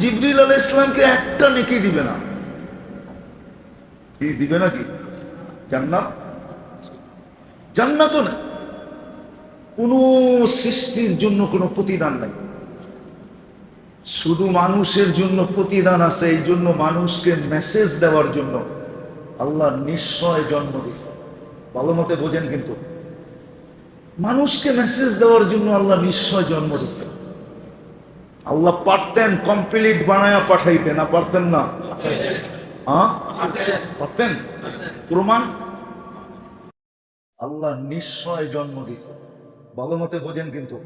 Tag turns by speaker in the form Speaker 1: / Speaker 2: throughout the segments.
Speaker 1: জিবরিল আলাইহিস সালামকে একটা নেকি দিবে না। কি দিবে নাকি? জান্নাত? জান্নাতও না, কোনো সৃষ্টির জন্য কোনো প্রতিদান নাই, শুধু মানুষের জন্য প্রতিদান আছে। এই জন্য মানুষকে মেসেজ দেওয়ার জন্য আল্লাহ নিশ্চয় জন্ম দিয়েছে। ভালো মতে বোঝেন, কিন্তু মানুষকে মেসেজ দেওয়ার জন্য আল্লাহ নিশ্চয় জন্ম দিয়েছে। আল্লাহ পারতেন কমপ্লিট বানায়া পাঠাইতে, না পারতেন না? পারতেন। প্রমাণ, আল্লাহ নিশ্চয় জন্ম দিয়েছে। ভালো মতে বোঝেন, কিন্তু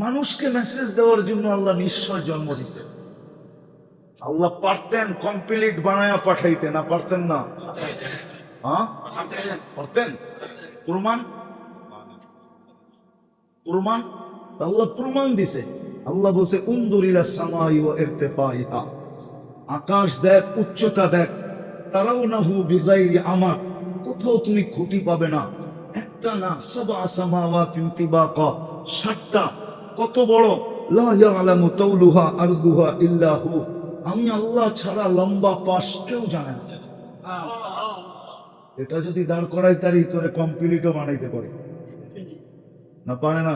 Speaker 1: মানুষকে মেসেজ দেওয়ার জন্য আল্লাহ নিশ্চয় জন্ম দিয়েছে। আল্লাহ পারতেন কমপ্লিট বানায়া পাঠাইতে, না পারতেন না? পারতেন। প্রমাণ, প্রমাণ আল্লাহ প্রমাণ দিছে। আল্লাহ বলছে উনজুর ইলা সামাই ওয়া ইরতিফাইহা, আকাশ দেখ, উচ্চতা দেখ। তারাউনাহু বিগাইরি আমাদ, কোথাও তুমি খুঁটি পাবে না। একটা না, সাবআ সামাওয়াতিন তিবাকা, 7টা। কত বড়! লা ইয়ালামু তাওলুহা আরদুহা ইল্লা হু, আমি আল্লাহ ছাড়া লম্বা পাশ কেউ জানে না। এটা যদি দাঁড় করাই তারি তোরে কমপ্লিটও বানাইতে পারে, না পারে না?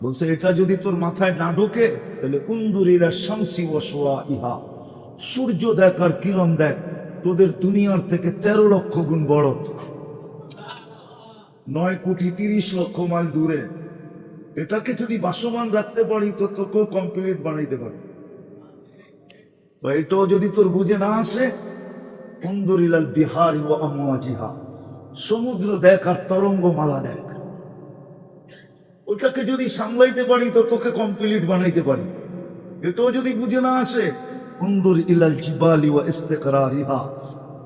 Speaker 1: বলছে এটা যদি তোর মাথায় না ঢোকে তাহলে উনদুরিরা শামসি ওয়া শুআইহা, সূর্য দেখ আর কিরণ দেখ, তোদের দুনিয়ার থেকে 13 লক্ষ গুণ বড়, 9,30,00,000 মাইল দূরে। এটাকে যদি বাসমান রাখতে পারি তো তোকেও কমপ্লিট বানাইতে পারি। তো এটাও যদি তোর বুঝে না আসে, উনদুর ইলাল বিহারি ওয়া আমওয়াজিহা, সমুদ্র দেখ আর তরঙ্গমালা দেখ। ওটাকে যদি সামলাইতে পারি তো তোকে কমপ্লিট বানাইতে পারি। এটাও যদি বুঝে না আসে, উনদুর ইলাল জিবালি ওয়া ইস্তিকরারিহা,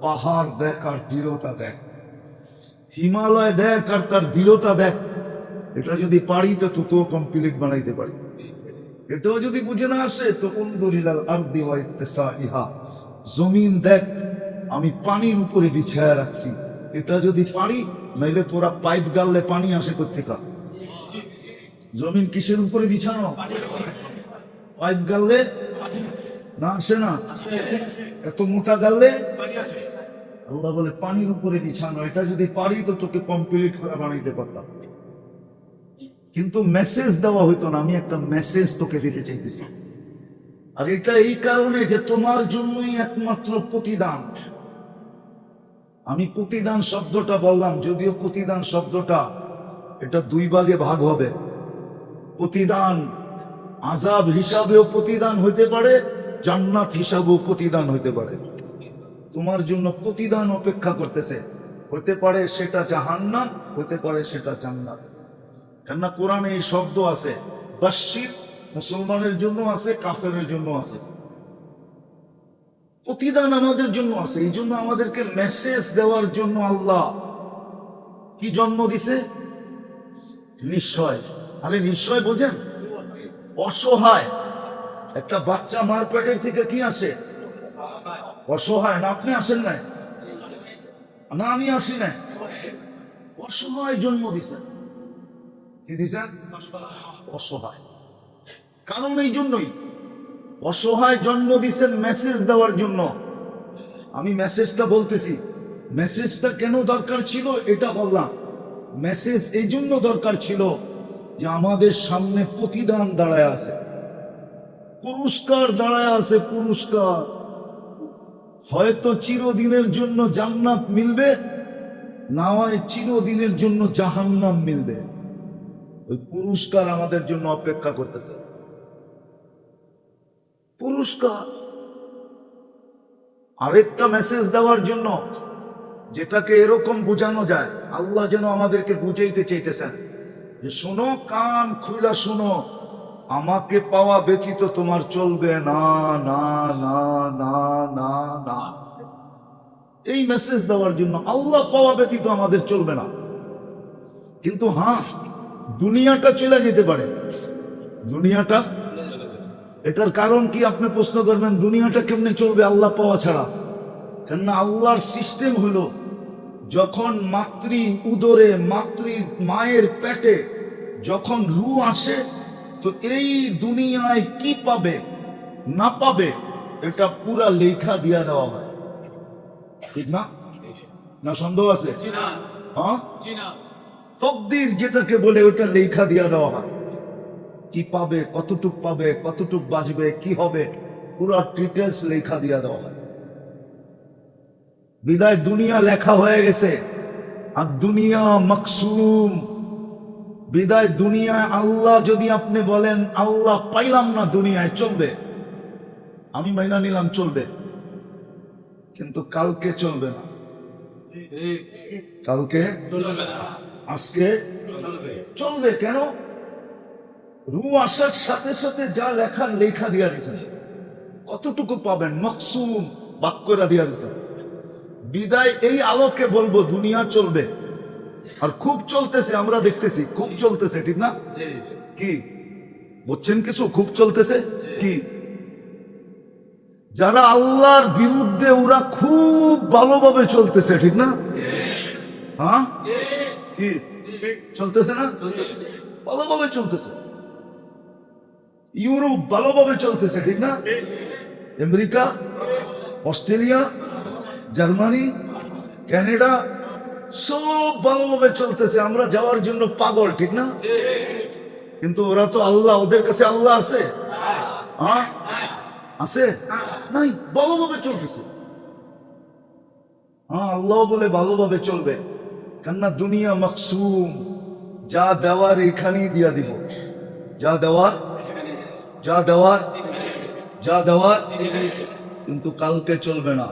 Speaker 1: পাহাড় দেখ আর দৃঢ়তা দেখ, হিমালয় দেখ আর তার দৃঢ়তা দেখ। এটা যদি পারি তো তোকেও কমপ্লিট বানাইতে পারি। এটাও যদি বুঝে না আসে তো উনদুর ইলাল আরদি ওয়া ইত্তিসাইহা, জমিন দেখ, আমি পানির উপরে বিছায়া রাখছি। এটা যদি পারি, নাইলে তোরা পাইপ গাললে পানি আসে কোত্থেকে? জমিন কিসের উপরে বিছানো? পাইপ গাললে না আসে না? এত মোটা গাললে আল্লাহ বলে পানির উপরে বিছানো। এটা যদি পারি তো তোকে কমপ্লিট করে বানাইতে পারতাম, কিন্তু মেসেজ দেওয়া হইতো না। আমি একটা মেসেজ তোকে দিতে চাইতেছি, আর এটা এই কারণে যে তোমার জন্যই একমাত্র প্রতিদান। আমি প্রতিদান শব্দটা বললাম, যদিও প্রতিদান শব্দটা এটা 2 ভাগে ভাগ হবে। প্রতিদান আযাব হিসাবেও প্রতিদান হইতে পারে, জান্নাত হিসাবেও প্রতিদান হইতে পারে। তোমার জন্য প্রতিদান অপেক্ষা করতেছে, হতে পারে সেটা জাহান্নাম, হতে পারে সেটা জান্নাত। কেননা কোরআনে এই শব্দ আছে, বাশশির, মুসলমানের জন্য আছে, কাফেরের জন্য আছে। প্রতিদান আমাদের জন্য আছে। এই জন্য আমাদেরকে মেসেজ দেওয়ার জন্য আল্লাহ কি জন্ম দিছে? নিশ্চয়। আরে নিশ্চয় বোঝেন, অসহায় একটা বাচ্চা মার পেটের থেকে কি আসে? অসহায়। না আপনি আসেন নাই, না আমি আসি নাই, অসহায় জন্ম দিছে। কি দিছেন? অসহায়। কারণ এই জন্যই অসহায় জন্ম দিছেন মেসেজ দেওয়ার জন্য। আমি মেসেজটা বলতেছি, মেসেজটা কেন দরকার ছিল এটা বললাম। মেসেজ এই জন্য দরকার ছিল যে আমাদের সামনে প্রতিদান দাঁড়ায় আছে, পুরস্কার দাঁড়ায় আছে। পুরস্কার হয়তো চিরদিনের জন্য জান্নাত মিলবে, না হয় চিরদিনের জন্য জাহান্নাম মিলবে। ওই পুরস্কার আমাদের জন্য অপেক্ষা করতেছে। পুরস্কার আরেকটা মেসেজ দেওয়ার জন্য, যেটাকে এরকম বোঝানো যায়, আল্লাহ যেন আমাদেরকে বুঝাইতে চাইতেছেন যে শোনো, কান খুলা শোনো, আমাকে পাওয়া ব্যতীত তোমার চলবে না, না না না না না। এই মেসেজ দেওয়ার জন্য আল্লাহ পাওয়া ব্যতীত আমাদের চলবে না। কিন্তু হ্যাঁ, দুনিয়াটা চলে যেতে পারে। দুনিয়াটা, এটার কারণ কি আপনি প্রশ্ন করবেন, দুনিয়াটা কেমনে চলবে আল্লাহ পাওয়া ছাড়া? কেননা আল্লাহর সিস্টেম হলো, যখন মাতৃ উদরে, মায়ের পেটে যখন রূহ আসে, তো এই দুনিয়ায় কি পাবে না পাবে এটা পুরা লেখা দিয়া দেওয়া হয়, ঠিক না? না সন্দেহ আছে? হ্যাঁ, তকদির যেটাকে বলে ওটা লেখা দিয়া দেওয়া হয়। কি পাবে, কতটুক পাবে, কতটুক বাজবে, কি হবে, পুরো ডিটেলস লেখা দিয়া দেওয়া হয়। বিদায় দুনিয়া লেখা হয়ে গেছে, আর দুনিয়া মাকসুম। বিদায় দুনিয়ায় আল্লাহ যদি আপনি বলেন আল্লাহ পাইলাম না, দুনিয়ায় চলবে, আমি মাইনা নিলাম চলবে, কিন্তু কালকে চলবে না। কালকে আজকে চলবে কেন? রু আসার সাথে সাথে যা লেখার লেখা দিয়া দিয়েছেন, কতটুকু পাবেন মাকসুম বাক্যরা দিয়া দিয়েছেন। বিদায় এই আলোকে বলবো দুনিয়া চলবে, আর খুব চলতেছে, আমরা দেখতেছি খুব চলতেছে, ঠিক না? কি বুঝছেন কিছু? খুব চলতেছে কি? যারা আল্লাহর বিরুদ্ধে ওরা খুব ভালোভাবে চলতেছে, ঠিক না? হ্যাঁ, কি চলতেছে না? ভালোভাবে চলতেছে। ইউরোপ ভালোভাবে চলতেছে, ঠিক না? আমেরিকা, অস্ট্রেলিয়া, জার্মানি, কানাডা সব ভালোভাবে চলতেছে। আমরা যাওয়ার জন্য পাগল, ঠিক না? কিন্তু ওরা তো আল্লাহ, ওদের কাছে আল্লাহ আছে? হ্যাঁ, আছে? নাই, ভালোভাবে চলতেছে। হ্যাঁ, আল্লাহ বলে ভালোভাবে চলবে, কেননা দুনিয়া মাকসুম। যা দেওয়ার এখানেই দিয়া দিব, যা দেওয়ার, যা দেওয়ার, যা দেওয়ার, কিন্তু কালকে চলবে না।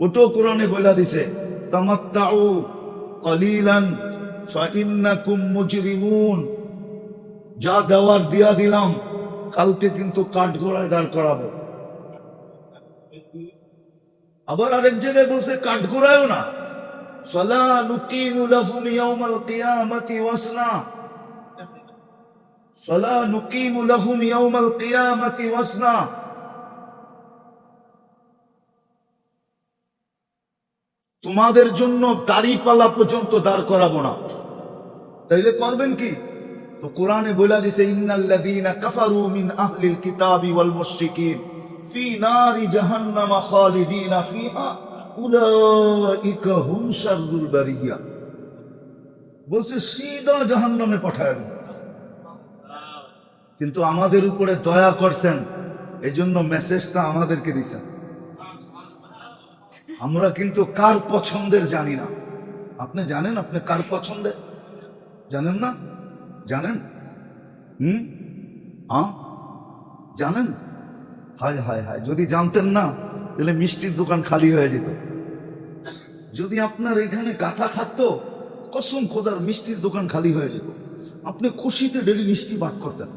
Speaker 1: ওটো কোরআনে বলে দিছে, তামাত্তাউ কালিলান ফাইন্নাকুম মুজরিমুন। যা দেওয়ার দিয়া দিলাম, কালকে কিন্তু কাঠগড়ায় দাঁড় করাবো। আবার আরেক জায়গায় বলছে কাঠগড়ায়ও না, ফালা নুকিমু লাহুম ইয়াউমাল কিয়ামাতি ওয়াসনা, ফালা নুকিমু লাহুম ইয়াউমাল কিয়ামাতি ওয়াসনা। তোমাদের জন্য দাড়িপাল্লা পর্যন্ত দাঁড় করাবো না। তাইলে করবেন কি? তো কোরআনে বলে দিছে, ইন্নাল্লাযীনা কাফারু মিন আহলিল কিতাবি ওয়াল মুশরিকিন ফি নারি জাহান্নাম খালিদিনা ফিহা উলাইকা হুম শাররুল বারিয়া। বলছে সিধা জাহান্নামে পাঠায়। কিন্তু আমাদের উপরে দয়া করছেন, এজন্য মেসেজটা আমাদেরকে দিছেন। আমরা কিন্তু কার পছন্দের জানি না। আপনি জানেন আপনি কার পছন্দের? জানেন না? জানেন? জানেন? হায় হায় হায়, যদি জানতেন না তাহলে মিষ্টির দোকান খালি হয়ে যেত। যদি আপনার এখানে কাঁথা থাকতো, কসম খোদার মিষ্টির দোকান খালি হয়ে যেত। আপনি খুশিতে ডেলি মিষ্টি বাট করতেন।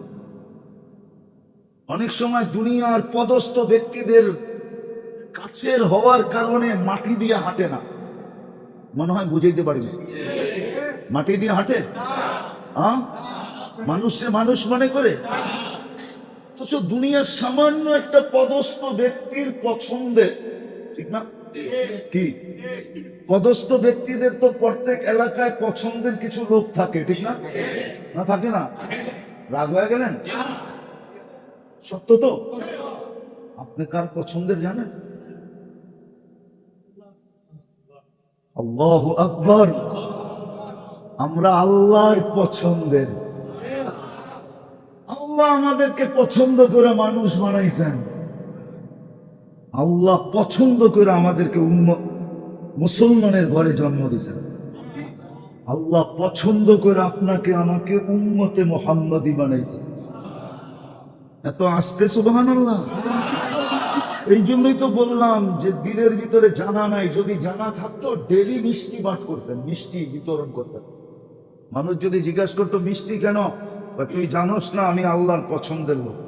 Speaker 1: অনেক সময় দুনিয়ার পদস্থ ব্যক্তিদের কাছের হওয়ার কারণে মাটি দিয়ে হাঁটে না, মনে হয় বুঝাইতে পারিনি। মাটি দিয়ে হাঁটে, মানুষে মানুষ মনে করে। তো দুনিয়ার সামান্য একটা পদস্থ ব্যক্তির পছন্দের, ঠিক না? কি পদস্থ ব্যক্তিদের তো প্রত্যেক এলাকায় পছন্দের কিছু লোক থাকে, ঠিক না? না থাকে না? রাগ হয়ে গেলেন? সত্য তো। আপনি কার পছন্দের জানেন? আল্লাহু আকবার। আমরা আল্লাহর পছন্দের। আল্লাহ আমাদেরকে পছন্দ করে মানুষ বানাইছেন। আল্লাহ পছন্দ করে আমাদেরকে মুসলমানের ঘরে জন্ম দিয়েছেন। আল্লাহ পছন্দ করে আপনাকে আমাকে উম্মতে মুহাম্মাদি বানাইছেন। এত আস্তে সুবহানাল্লাহ। এই জন্যই তো বললাম যে দিলের ভিতরে জানা নাই। যদি জানা থাকতো ডেলি মিষ্টি বাট করতেন, মিষ্টি বিতরণ করতেন। মানুষ যদি জিজ্ঞাসা করতো মিষ্টি কেন, তুই জানোস না আমি আল্লাহর পছন্দের লোক।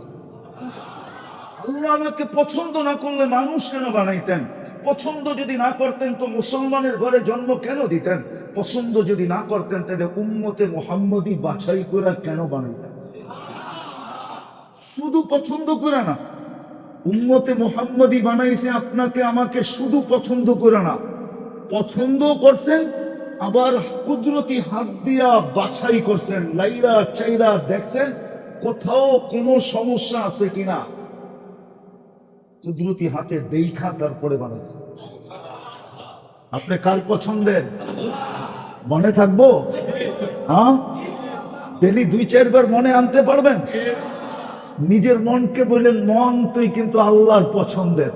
Speaker 1: আল্লাহ আমাকে পছন্দ না করলে মানুষ কেন বানাইতেন? পছন্দ যদি না করতেন তো মুসলমানের ঘরে জন্ম কেন দিতেন? পছন্দ যদি না করতেন তাহলে উম্মতে মুহাম্মদী বাছাই করে কেন বানাইতেন? শুধু পছন্দ করে না, উম্মতে মুহাম্মদী বানাইছে আপনাকে আমাকে শুধু পছন্দ করে না, পছন্দ করছেন আবার কুদরতি হাত দিয়া বাছাই করছেন। লাইলা চাইরা দেখছেন কোথাও কোনো সমস্যা আছে কিনা কুদরতি হাতে দেখা তারপরে বানাইছে। আপনি কার পছন্দের মনে থাকবো? হ্যাঁ, ডেলি 2-4 বার মনে আনতে পারবেন? নিজের মনকে বললেন, মন তুই কিন্তু আল্লাহর পছন্দের।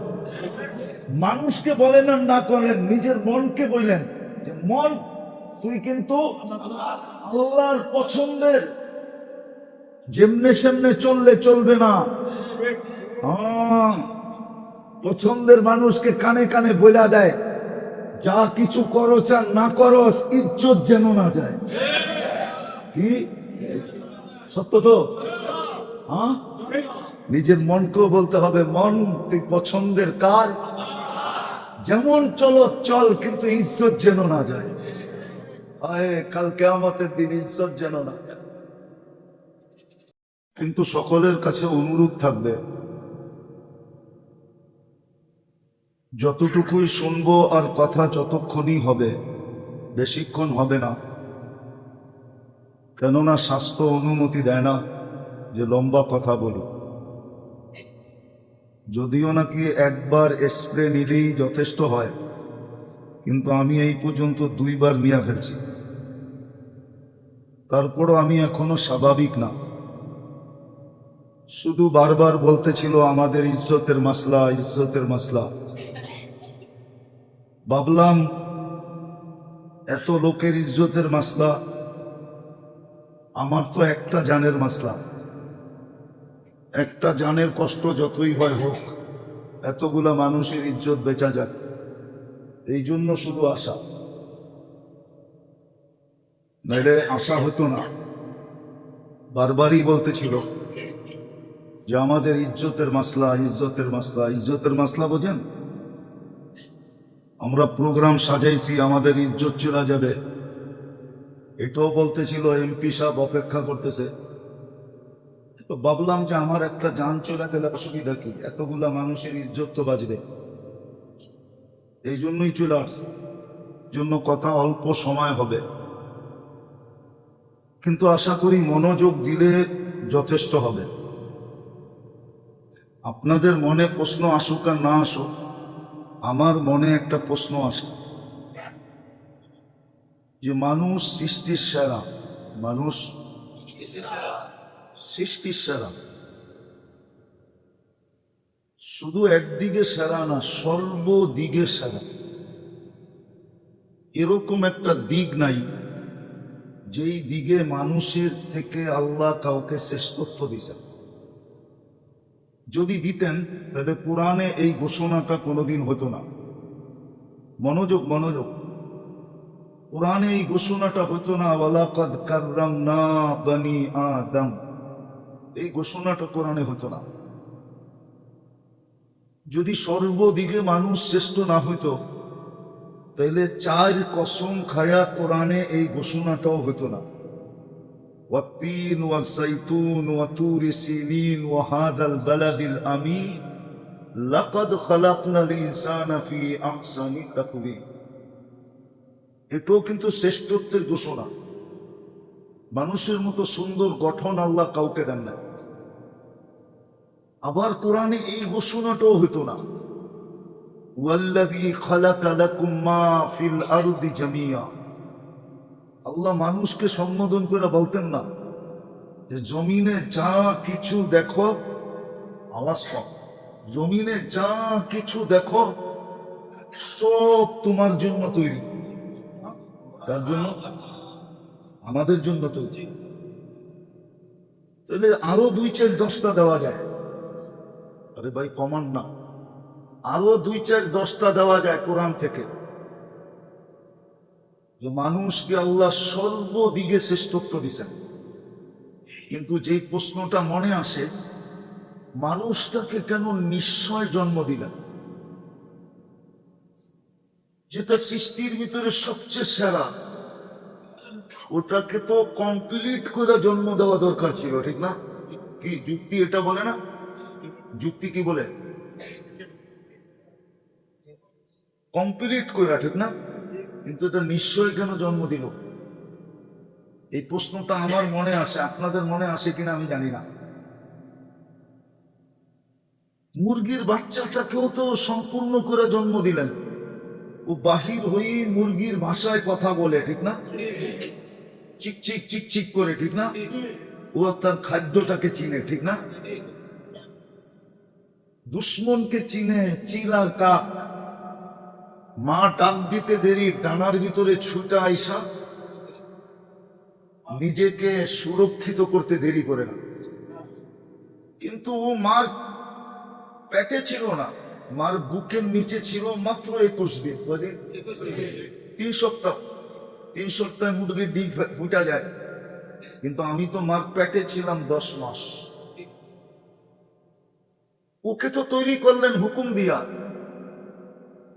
Speaker 1: মানুষকে বলেন আর না করেন, নিজের মনকে বললেন যে মন তুই কিন্তু আল্লাহর পছন্দের। যেমনে সেমনে চললে চলবে না। পছন্দের মানুষকে কানে কানে বলে দেয়, যা কিছু করো চান না করো, ইজ্জত যেন না যায়। কি সত্য তো? হ্যাঁ, নিজের মনকেও বলতে হবে, মন তুই পছন্দের কার, যেমন চলো চল, কিন্তু ইজ্জত যেন না যায়। কাল কিয়ামতের দিন ইজ্জত যেন না যায়। কিন্তু সকলের কাছে অনুরোধ থাকবে, যতটুকুই শুনবো আর কথা যতক্ষণই হবে, বেশিক্ষণ হবে না। কেননা স্বাস্থ্য অনুমতি দেয় না যে লম্বা কথা বলি। যদিও নাকি একবার স্প্রে নিলেই যথেষ্ট হয়, কিন্তু আমি এই পর্যন্ত 2বার নিয়ে ফেলছি। তারপরও আমি এখনো স্বাভাবিক না। শুধু বারবার বলতেছিল আমাদের ইজ্জতের মাসলা, ইজ্জতের মাসলা। ভাবলাম এত লোকের ইজ্জতের মাসলা, আমার তো একটা জানের মাসলা। একটা জানের কষ্ট যতই হয় হোক, এতগুলা মানুষের ইজ্জত বেচা যাক, এই জন্য শুধু আশা, নাইলে আশা হতো না। বারবারই বলতেছিল যে আমাদের ইজ্জতের মাসলা, ইজ্জতের মাসলা, ইজ্জতের মাসলা বোঝেন? আমরা প্রোগ্রাম সাজাইছি, আমাদের ইজ্জত চলে যাবে, এটাও বলতেছিল। এমপি সাহেব অপেক্ষা করতেছে। তো ভাবলাম যে আমার একটা জান চলে গেলে অসুবিধা কি, এতগুলা মানুষের ইজ্জত তো বাজবে, এই জন্যই চলে আসছে। জন্য কথা অল্প সময় হবে, কিন্তু আশা করি মনোযোগ দিলে যথেষ্ট হবে। আপনাদের মনে প্রশ্ন আসুক আর না আসুক, আমার মনে একটা প্রশ্ন আসে যে মানুষ সৃষ্টির সেরা, মানুষ সৃষ্টির সেরা, শুধু একদিকে সেরা না, সর্বদিকে সেরা। এরকম একটা দিক নাই যেই দিকে মানুষের থেকে আল্লাহ কাউকে শ্রেষ্ঠত্ব দিছেন। যদি দিতেন তাহলে কোরআনে এই ঘোষণাটা কোনোদিন হতো না। মনোযোগ, মনোযোগ। কোরআনে এই ঘোষণাটা হতো না, ওয়ালাকাদ কাররামনা বনি আদম, এই ঘোষণাটা কোরআনে হতো না। যদি সর্বদিকে মানুষ শ্রেষ্ঠ না হইতো, তাহলে 4 কসম খায়া কোরআনে এই ঘোষণাটাও হতো না। ওয়াত্তিন ওয়াজ্জাইতুন ওয়া তুরি সিনিন ওয়া হাদাল বালাদিল আমিন লাকাদ খালাকনাল ইনসানা ফি আহসানি তাকওয়িম। এটাও কিন্তু শ্রেষ্ঠত্বের ঘোষণা। মানুষের মতো সুন্দর গঠন আল্লাহ কাউকে দেন না। আবার কোরআনে এই ঘোষণাটাও হতো না, ওয়াল্লাযী খালাকা লাকুম মা ফিল আরদি জামিয়া। আল্লাহ মানুষকে সম্বোধন করে বলতেন না যে জমিনে যা কিছু দেখো, আওয়াজ কম, জমিনে যা কিছু দেখো সব তোমার জন্য তৈরি। তার জন্য, আমাদের জন্য তৈরি। তাহলে আরো 2-4-10টা দেওয়া যায়। আরে ভাই কমান না, আরো 2-4-10টা দেওয়া যায় কোরআন থেকে, যে মানুষকে আল্লাহ সর্বদিকে শ্রেষ্ঠত্ব দিচ্ছেন। কিন্তু যেই প্রশ্নটা মনে আসে, মানুষটাকে কেন নিশ্চয় জন্ম দিলেন, যেটা সৃষ্টির ভিতরে সবচেয়ে সেরা, ওটাকে তো কমপ্লিট করে জন্ম দেওয়া দরকার ছিল, ঠিক না? কি যুক্তি এটা বলে না? যুক্তি কি বলে? কমপ্লিট করে, ঠিক না? কিন্তু এটা নিশ্চয় কেন জন্ম দিল? এই প্রশ্নটা আমার মনে আসে, আপনাদের মনে আসে কিনা আমি জানি না। মুরগির বাচ্চাটাকেও তো সম্পূর্ণ করে জন্ম দিলেন, ও বাহির হয়ে মুরগির ভাষায় কথা বলে, ঠিক না? চিকচিক চিকচিক করে, ঠিক না? ও তার খাদ্যটাকে চিনে, ঠিক না? দুশ্মনকে চিনে, চিল আর কাক। মা ডাক দিতে দেরি, ডানার ভিতরে ছুটা আইসা নিজেকে সুরক্ষিত করতে দেরি করে না। কিন্তু ও মার পেটে ছিল না, মার বুকের নিচে ছিল মাত্র 21 দিন। 3 সপ্তাহ। 3 সপ্তাহে মুরগির ডিম ফুটা যায়, কিন্তু আমি তো মার পেটে ছিলাম 10 মাস। ওকে তো তৈরি করলেন হুকুম দিয়া,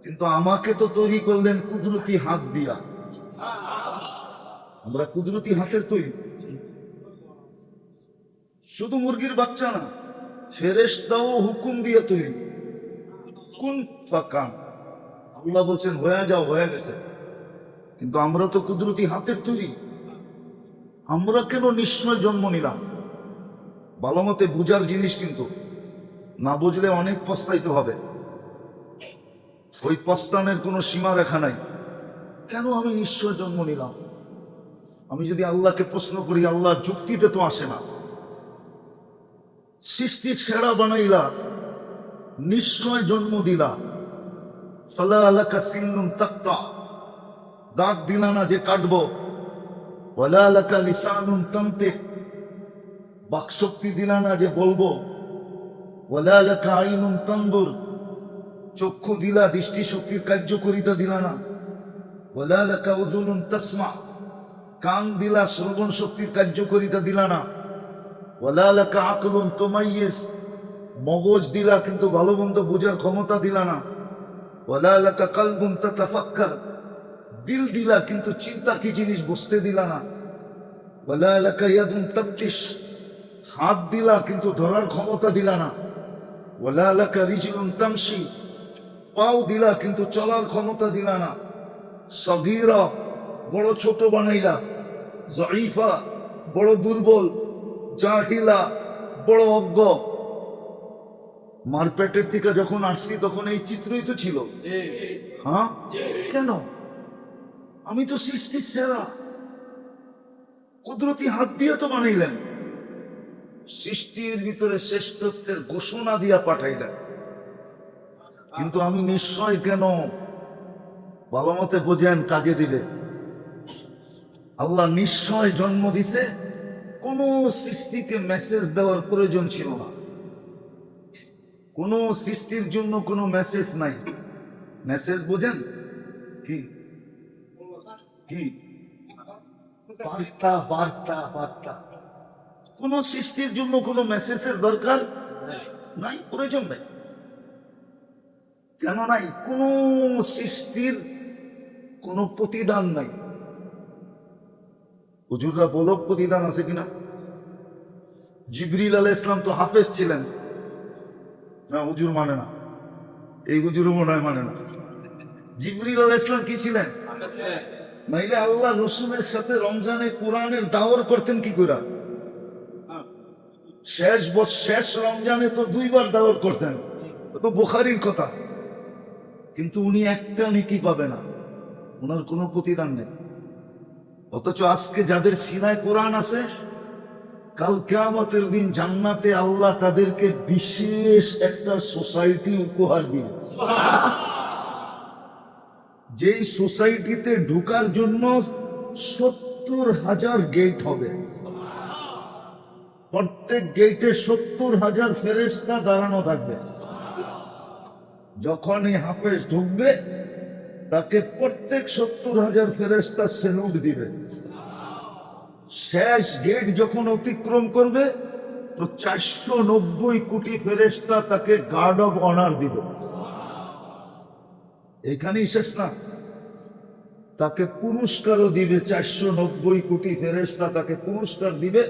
Speaker 1: কিন্তু আমাকে তো তৈরি করলেন কুদরতি হাত দিয়া। আমরা কুদরতি হাতের তৈরি। শুধু মুরগির বাচ্চা না, ফেরেশতাও হুকুম দিয়ে তৈরি। কোন ফাকান, আল্লাহ বলছেন হয়ে যাও, হয়ে গেছে। কিন্তু আমরা তো কুদরতি হাতের তৈরি। আমরা কেন নিশ্চয় জন্ম নিলাম? ভালো মতে বুঝার জিনিস, কিন্তু না বুঝলে অনেক পস্তাইতে হবে। ওই পস্তানের কোনো সীমা রেখা নাই। কেন আমি নিশ্চয় জন্ম নিলাম? আমি যদি আল্লাহকে প্রশ্ন করি, আল্লাহ যুক্তিতে তো আসে না। সৃষ্টি ছেড়া বানাইলা, নিশ্চয় জন্ম দিলা, ফালা আলাকা সিন্নুন তাক্তা, দাঁত দিলা না যে কাটবো, ওয়ালা আলাকা লিসানুন তানতিক, বাকশক্তি দিলা না যে বলবো, ওয়ালা আলাকা আইনুন তানদুর, চক্ষু দিলা, দৃষ্টি শক্তির কার্যকরিতা দিলা না, ওয়ালা আলাকা উযুনুন তাসমা, কান দিলা, শ্রবণ শক্তির কার্যকরিতা দিলা না, ওয়ালা আলাকা আকলুন তুমাইয়িজ, মগজ দিলা কিন্তু ভালো মন্দ বোঝার ক্ষমতা দিলা না, ওয়ালা আলাকা কালবুন তাতাফাক্কার, দিল দিলা কিন্তু চিন্তা কি জিনিস বুঝতে দিলা না, ওয়ালা আলাকা ইয়াদুন তাবতিশ, হাত দিলা কিন্তু ধরার ক্ষমতা দিলা না, ওয়ালা আলাকা রিজলুন তামশি, পাও দিলা কিন্তু চলার ক্ষমতা দিলা না, সগীরা বড় ছোট বানাইলা, যঈফা বড় দুর্বল, জাহিলা বড় অজ্ঞ। মার পেটের থেকে যখন আসছি তখন এই চিত্রই তো ছিল। হ্যাঁ, কেন? আমি তো সৃষ্টির সেরা, কুদরতি হাত দিয়ে তো বানাইলেন, সৃষ্টির ভিতরে শ্রেষ্ঠত্বের ঘোষণা দিয়া পাঠাইলেন। কিন্তু আমি নিশ্চয় কেন? ভালো মতে বোঝেন, কাজে দিবে। আল্লাহ নিশ্চয় জন্ম দিছে, কোন সৃষ্টিকে মেসেজ দেওয়ার প্রয়োজন ছিল না। কোন সৃষ্টির জন্য কোনো মেসেজ নাই। মেসেজ বোঝেন কি? কি বার্তা? বার্তা, বার্তা। কোন সৃষ্টির জন্য কোনো মেসেজের দরকার নাই, প্রয়োজন নাই। কেন নাই? কোন সৃষ্টির কোনো প্রতিদান নাই। হুজুররা বলো প্রতিদান আছে কিনা? জিবরিল আলাইহিস সালাম তো হাফেজ ছিলেন না, হুজুর মানে না, এই হুজুরও মনে হয় মানে না। জিবরিল আলাইহিস সালাম কি ছিলেন? নাইলে আল্লাহ রসুলের সাথে রমজানে কোরআনের দাওয়ার করতেন কি করে? শেষ রমজানে তো 2 বার দাওয়াত করতেন, তো বুখারীর কথা। কিন্তু উনি একটা নেকি পাবে না, ওনার কোনো প্রতিদান নেই। অথচ আজকে যাদের সিনায় কোরআন আছে, কাল কিয়ামতের দিন জান্নাতে আল্লাহ তাদেরকে বিশেষ একটা সোসাইটি উপহার দিবে। যেই সোসাইটিতে ঢোকার জন্য 70,000 গেট হবে। প্রত্যেক গেটে 70,000 ফেরেশতা দাঁড়ানো থাকবে। যখন এই হাফেজ ঢুকবে, তাকে প্রত্যেক 70,000 ফেরেশতা সেলুট দিবে। শেষ গেট যখন অতিক্রম করবে, তো 490 কোটি ফেরেশতা তাকে গার্ড অব অনার দিবে। এখানেই শেষ না, তাকে পুরস্কারও দিবে। 490 কোটি ফেরেশতা তাকে পুরস্কার দিবে,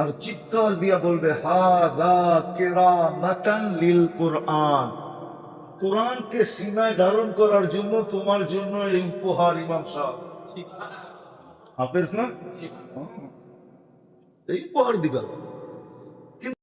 Speaker 1: আর চিৎকার দিয়া বলবে, হাদা কিরামাতান লিল কুরআন, কোরআনকে সিনায় ধারণ করার জন্য তোমার জন্য এই উপহার ইমাম সাহেব। হাফেজ না এই উপহার দিবেন